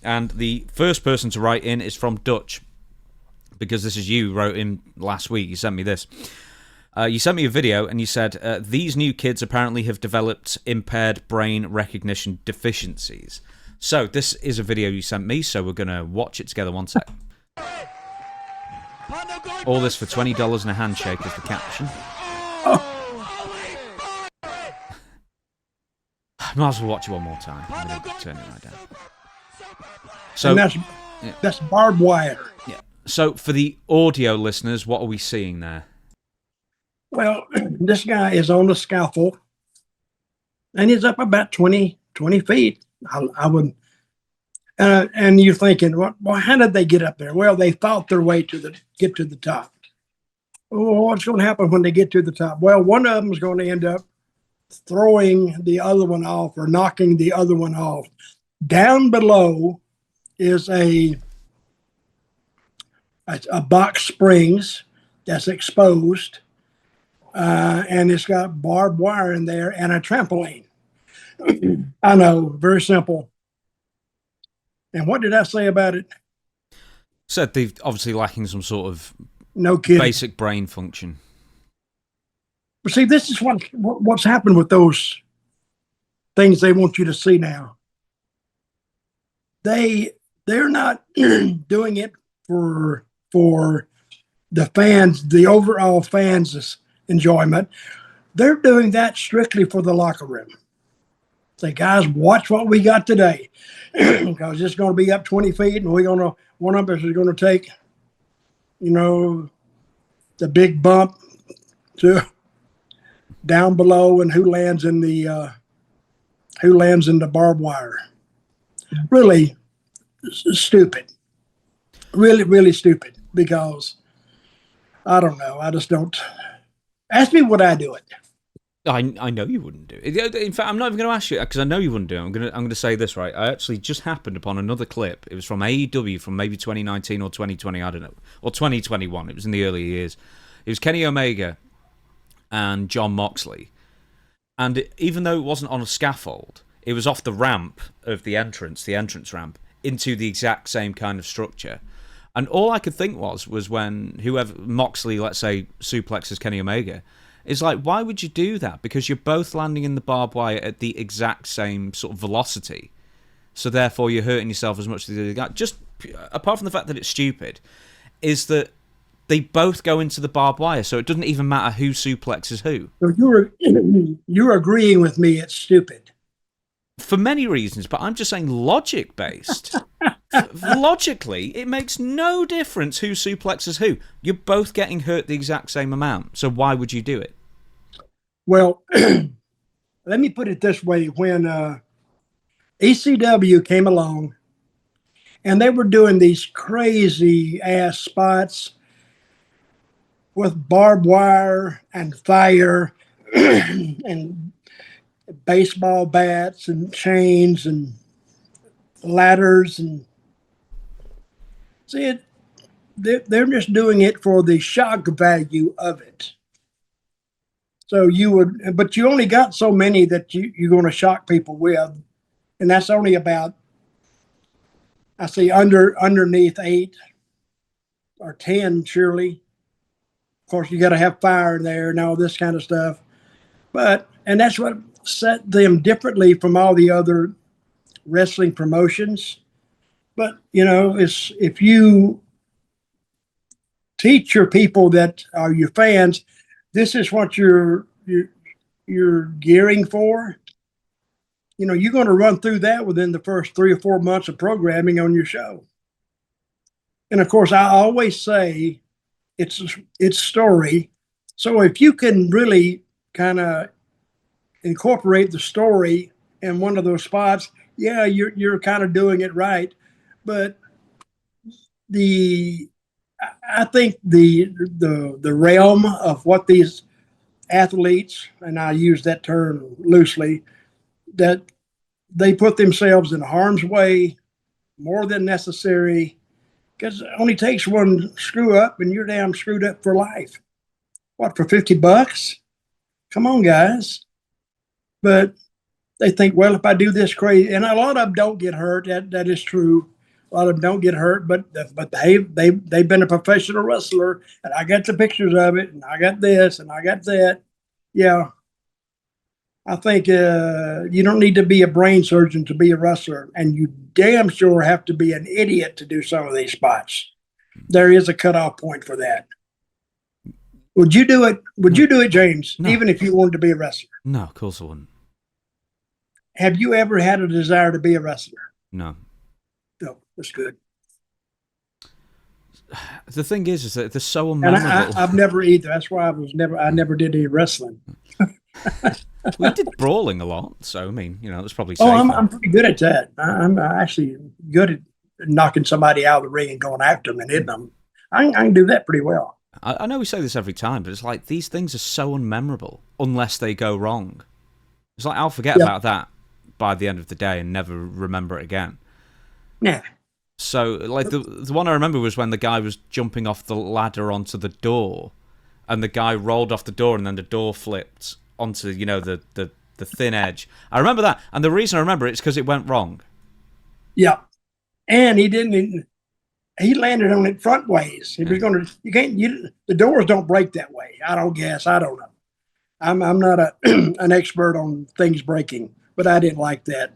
And the first person to write in is from Dutch, because this is you wrote in last week. You sent me this. You sent me a video and you said, these new kids apparently have developed impaired brain recognition deficiencies. So this is a video you sent me, so we're going to watch it together. One sec. All this for $20 and a handshake is the caption. Might as well watch it one more time. I'm going to turn it right down. So and that's barbed wire. Yeah. So for the audio listeners, what are we seeing there? Well, this guy is on the scaffold, and he's up about 20 feet. I would, and you're thinking, well, how did they get up there? Well, they fought their way to get to the top. Oh, what's going to happen when they get to the top? Well, one of them is going to end up throwing the other one off or knocking the other one off. Down below is a box springs that's exposed. And it's got barbed wire in there and a trampoline. I know, very simple. And what did I say about it? Said they're obviously lacking some sort of basic brain function. But see, this is what's happened with those things they want you to see now. They're not doing it for the fans, the overall fans' enjoyment. They're doing that strictly for the locker room. Say, guys, watch what we got today, because it's going to be up 20 feet, and one of us is going to take, the big bump to down below, and who lands in the barbed wire. Really stupid. Really, really stupid, because I don't know. I just don't. Ask me would I do it. I know you wouldn't do it. In fact, I'm not even going to ask you, because I know you wouldn't do it. I'm going to say this, right? I actually just happened upon another clip. It was from AEW from maybe 2019 or 2020, I don't know. Or 2021. It was in the early years. It was Kenny Omega and John Moxley. And even though it wasn't on a scaffold, it was off the ramp of the entrance ramp, into the exact same kind of structure. And all I could think was when whoever, Moxley, let's say, suplexes Kenny Omega, is like, why would you do that? Because you're both landing in the barbed wire at the exact same sort of velocity. So therefore you're hurting yourself as much as the other guy. Just apart from the fact that it's stupid, is that they both go into the barbed wire, so it doesn't even matter who suplexes who. So you're agreeing with me it's stupid. For many reasons, but I'm just saying logic-based. Logically, it makes no difference who suplexes who. You're both getting hurt the exact same amount, so why would you do it? Well, let me put it this way. When ECW came along, and they were doing these crazy-ass spots with barbed wire and fire and baseball bats and chains and ladders, and see, they're just doing it for the shock value of it. So but you only got so many that you're going to shock people with, and that's only about, I see, underneath 8 or 10, surely. Of course, you got to have fire in there and all this kind of stuff, and that's what set them differently from all the other wrestling promotions. But it's, if you teach your people that are your fans, this is what you're gearing for, you're going to run through that within the first 3 or 4 months of programming on your show. And of course, I always say it's story. So if you can really kind of incorporate the story in one of those spots, yeah, you're kind of doing it right. But I think the realm of what these athletes, and I use that term loosely, that they put themselves in harm's way more than necessary, because it only takes one screw up and you're damn screwed up for life. What, for $50? Come on, guys. But they think, well, if I do this crazy, and a lot of them don't get hurt, that is true. A lot of them don't get hurt, but they've been a professional wrestler, and I got the pictures of it, and I got this, and I got that. Yeah, I think you don't need to be a brain surgeon to be a wrestler, and you damn sure have to be an idiot to do some of these spots. There is a cutoff point for that. Would you do it? Would you do it, James? No. Even if you wanted to be a wrestler? No, of course I wouldn't. Have you ever had a desire to be a wrestler? No. No, that's good. The thing is that they're so And unmemorable. I've never either. That's why I never did any wrestling. We did brawling a lot, so I mean, that's probably Oh, safer. I'm pretty good at that. I'm actually good at knocking somebody out of the ring and going after them and hitting them. I can do that pretty well. I know we say this every time, but it's like these things are so unmemorable unless they go wrong. It's like I'll forget about that by the end of the day and never remember it again. Yeah. So, like, the one I remember was when the guy was jumping off the ladder onto the door, and the guy rolled off the door, and then the door flipped onto, the thin edge. I remember that, and the reason I remember it is because it went wrong. Yeah. And he landed on it front ways. If you're going to, the doors don't break that way. I don't know. I'm not an expert on things breaking, but I didn't like that.